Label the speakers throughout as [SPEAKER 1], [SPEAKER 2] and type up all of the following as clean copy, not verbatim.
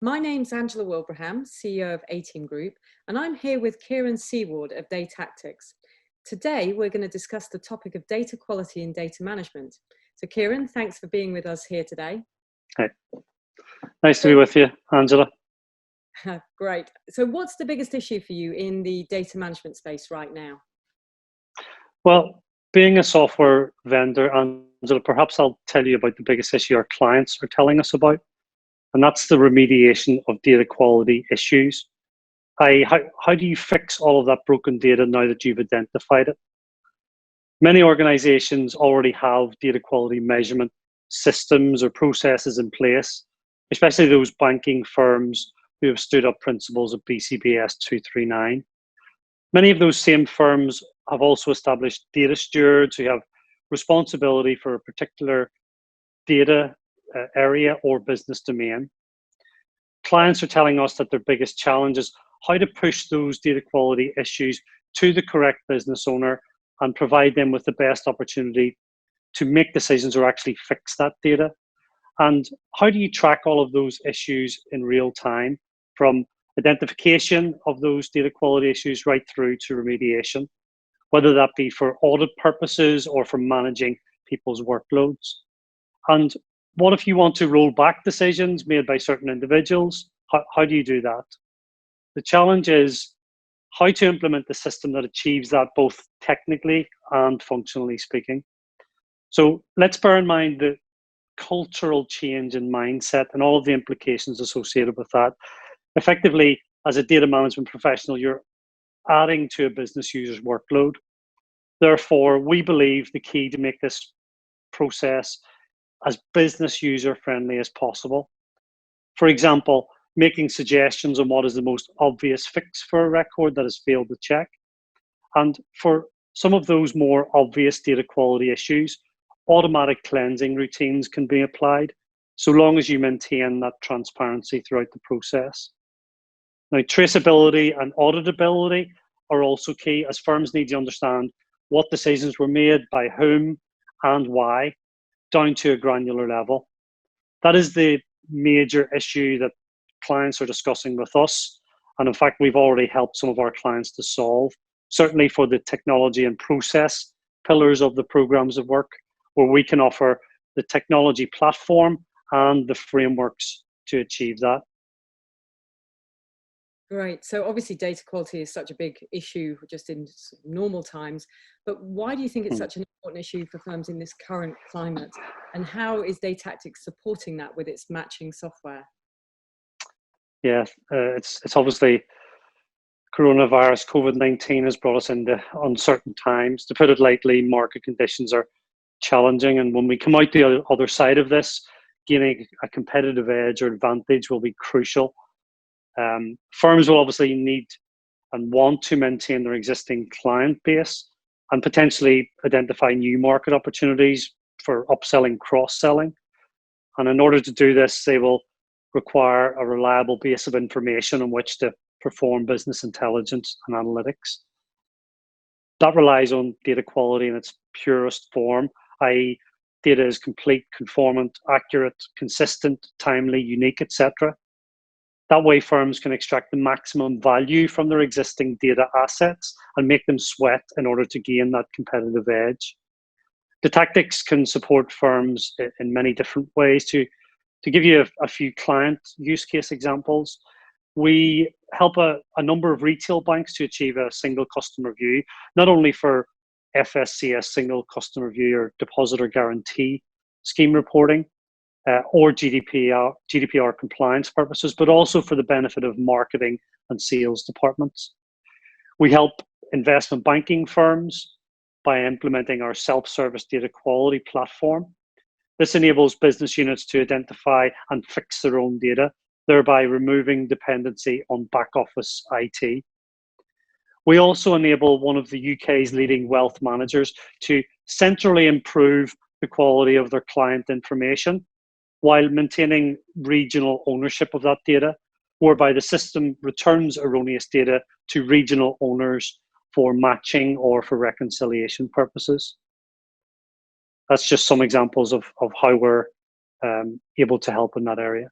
[SPEAKER 1] My name's Angela Wilbraham, CEO of A-Team Group, and I'm here with Kieran Seaward of Datactics. Today, we're going to discuss the topic of data quality and data management. So Kieran, thanks for being with us here today.
[SPEAKER 2] Hey, nice to be with you, Angela.
[SPEAKER 1] Great. So what's the biggest issue for you in the data management space right now?
[SPEAKER 2] Well, being a software vendor, Angela, perhaps I'll tell you about the biggest issue our clients are telling us about, and that's the remediation of data quality issues. How do you fix all of that broken data now that you've identified it? Many organizations already have data quality measurement systems or processes in place, especially those banking firms who have stood up principles of BCBS 239. Many of those same firms have also established data stewards who have responsibility for a particular data area or business domain. Clients are telling us that their biggest challenge is how to push those data quality issues to the correct business owner and provide them with the best opportunity to make decisions or actually fix that data. And how do you track all of those issues in real time, from identification of those data quality issues right through to remediation, whether that be for audit purposes or for managing people's workloads? And what if you want to roll back decisions made by certain individuals? How do you do that? The challenge is how to implement the system that achieves that, both technically and functionally speaking. So let's bear in mind the cultural change in mindset and all of the implications associated with that. Effectively, as a data management professional, you're adding to a business user's workload. Therefore, we believe the key to make this process as business user friendly as possible. For example, making suggestions on what is the most obvious fix for a record that has failed the check. And for some of those more obvious data quality issues, automatic cleansing routines can be applied, so long as you maintain that transparency throughout the process. Now, traceability and auditability are also key, as firms need to understand what decisions were made by whom and why, down to a granular level. That is the major issue that clients are discussing with us. And in fact, we've already helped some of our clients to solve, certainly for the technology and process pillars of the programs of work, where we can offer the technology platform and the frameworks to achieve that.
[SPEAKER 1] Great. So obviously data quality is such a big issue just in normal times, but why do you think it's such an important issue for firms in this current climate? And how is Datactics supporting that with its matching software?
[SPEAKER 2] Yeah, it's obviously coronavirus, COVID-19 has brought us into uncertain times. To put it lightly, market conditions are challenging. And when we come out the other side of this, gaining a competitive edge or advantage will be crucial. Firms will obviously need and want to maintain their existing client base and potentially identify new market opportunities for upselling, cross-selling. And in order to do this, they will require a reliable base of information on which to perform business intelligence and analytics. That relies on data quality in its purest form, i.e., data is complete, conformant, accurate, consistent, timely, unique, etc. That way, firms can extract the maximum value from their existing data assets and make them sweat in order to gain that competitive edge. Datactics can support firms in many different ways. To give you a few client use case examples, we help a number of retail banks to achieve a single customer view, not only for FSCS single customer view or depositor guarantee scheme reporting, or GDPR compliance purposes, but also for the benefit of marketing and sales departments. We help investment banking firms by implementing our self-service data quality platform. This enables business units to identify and fix their own data, thereby removing dependency on back office IT. We also enable one of the UK's leading wealth managers to centrally improve the quality of their client information while maintaining regional ownership of that data, whereby the system returns erroneous data to regional owners for matching or for reconciliation purposes. That's just some examples of how we're able to help in that area.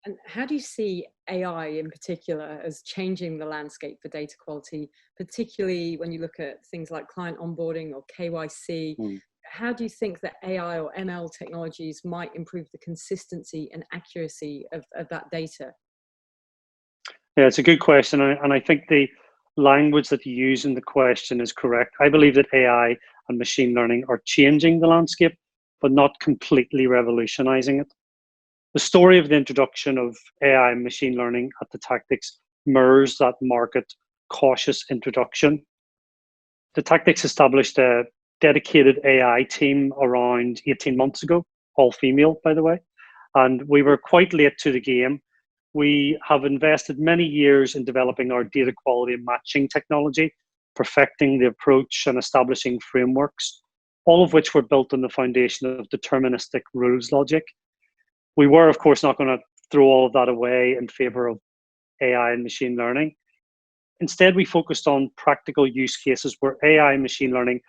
[SPEAKER 1] And how do you see AI in particular as changing the landscape for data quality, particularly when you look at things like client onboarding or KYC?
[SPEAKER 2] Mm.
[SPEAKER 1] How do you think that AI or ML technologies might improve the consistency and accuracy of that data?
[SPEAKER 2] Yeah, it's a good question. And I think the language that you use in the question is correct. I believe that AI and machine learning are changing the landscape, but not completely revolutionizing it. The story of the introduction of AI and machine learning at Datactics mirrors that market cautious introduction. Datactics established a dedicated AI team around 18 months ago, all female, by the way, and we were quite late to the game. We have invested many years in developing our data quality and matching technology, perfecting the approach and establishing frameworks, all of which were built on the foundation of deterministic rules logic. We were, of course, not going to throw all of that away in favor of AI and machine learning. Instead, we focused on practical use cases where AI and machine learning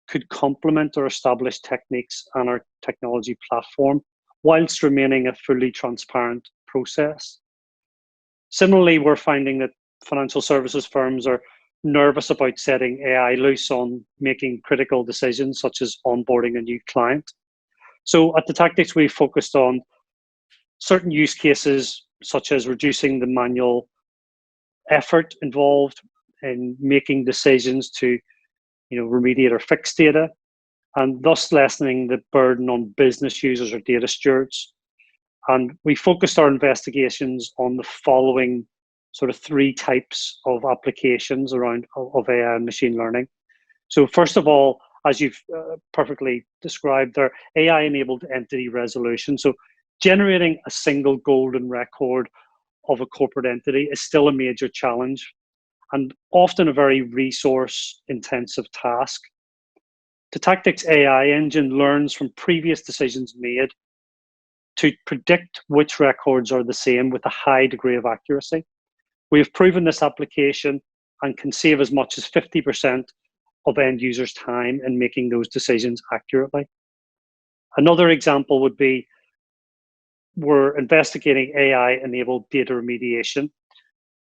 [SPEAKER 2] could complement our established techniques and our technology platform, whilst remaining a fully transparent process. Similarly, we're finding that financial services firms are nervous about setting AI loose on making critical decisions, such as onboarding a new client. So at Datactics, we focused on certain use cases, such as reducing the manual effort involved in making decisions to remediate or fix data, and thus lessening the burden on business users or data stewards. And we focused our investigations on the following sort of three types of applications around of AI and machine learning. So first of all, as you've perfectly described there, AI-enabled entity resolution. So generating a single golden record of a corporate entity is still a major challenge and often a very resource-intensive task. Datactics AI engine learns from previous decisions made to predict which records are the same with a high degree of accuracy. We have proven this application and can save as much as 50% of end users' time in making those decisions accurately. Another example would be we're investigating AI-enabled data remediation,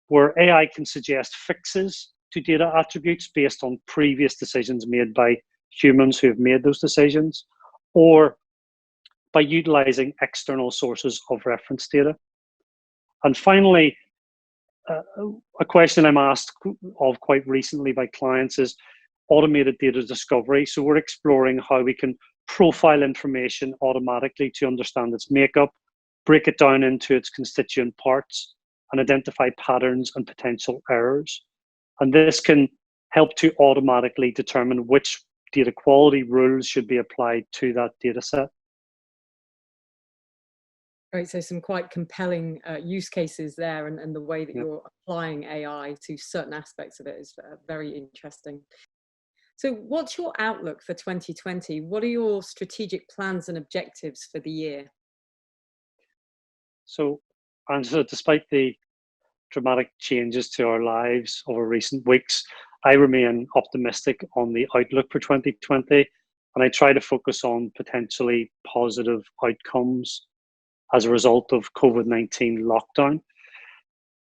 [SPEAKER 2] where AI can suggest fixes to data attributes based on previous decisions made by humans who have made those decisions, or by utilizing external sources of reference data. And finally, a question I'm asked of quite recently by clients is automated data discovery. So we're exploring how we can profile information automatically to understand its makeup, break it down into its constituent parts, and identify patterns and potential errors. And this can help to automatically determine which data quality rules should be applied to that data set.
[SPEAKER 1] Right, so some quite compelling use cases there, and the way that you're applying AI to certain aspects of it is very interesting. So what's your outlook for 2020? What are your strategic plans and objectives for the year?
[SPEAKER 2] So, Angela, despite the dramatic changes to our lives over recent weeks, I remain optimistic on the outlook for 2020, and I try to focus on potentially positive outcomes as a result of COVID-19 lockdown.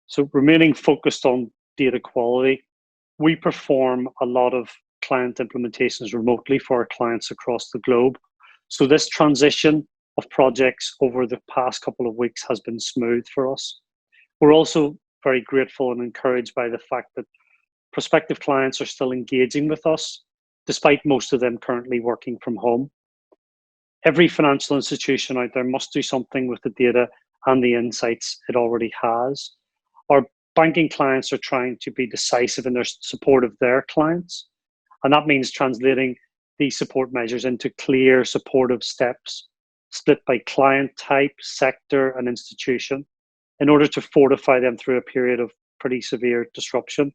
[SPEAKER 2] So remaining focused on data quality, we perform a lot of client implementations remotely for our clients across the globe. So this transition of projects over the past couple of weeks has been smooth for us. We're also very grateful and encouraged by the fact that prospective clients are still engaging with us, despite most of them currently working from home. Every financial institution out there must do something with the data and the insights it already has. Our banking clients are trying to be decisive in their support of their clients, and that means translating these support measures into clear supportive steps, split by client type, sector, and institution, in order to fortify them through a period of pretty severe disruption.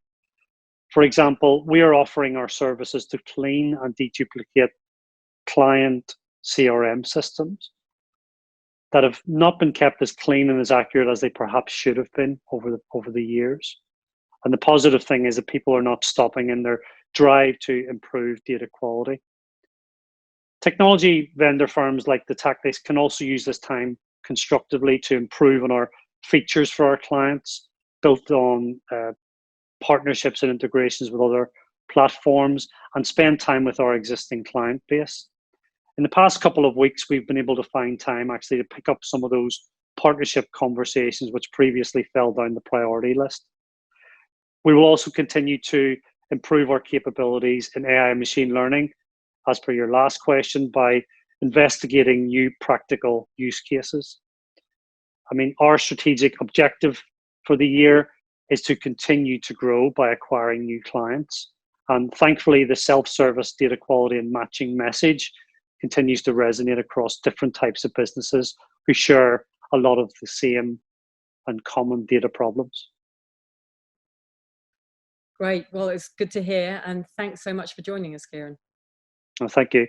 [SPEAKER 2] For example, we are offering our services to clean and deduplicate client CRM systems that have not been kept as clean and as accurate as they perhaps should have been over the years. And the positive thing is that people are not stopping in their drive to improve data quality. Technology vendor firms like Datactics can also use this time constructively to improve on our features for our clients, built on partnerships and integrations with other platforms, and spend time with our existing client base. In the past couple of weeks, we've been able to find time actually to pick up some of those partnership conversations which previously fell down the priority list. We will also continue to improve our capabilities in AI and machine learning, as per your last question, by investigating new practical use cases. I mean, our strategic objective for the year is to continue to grow by acquiring new clients. And thankfully, the self-service data quality and matching message continues to resonate across different types of businesses who share a lot of the same and common data problems.
[SPEAKER 1] Great. Well, it's good to hear. And thanks so much for joining us, Kieran.
[SPEAKER 2] Well, thank you.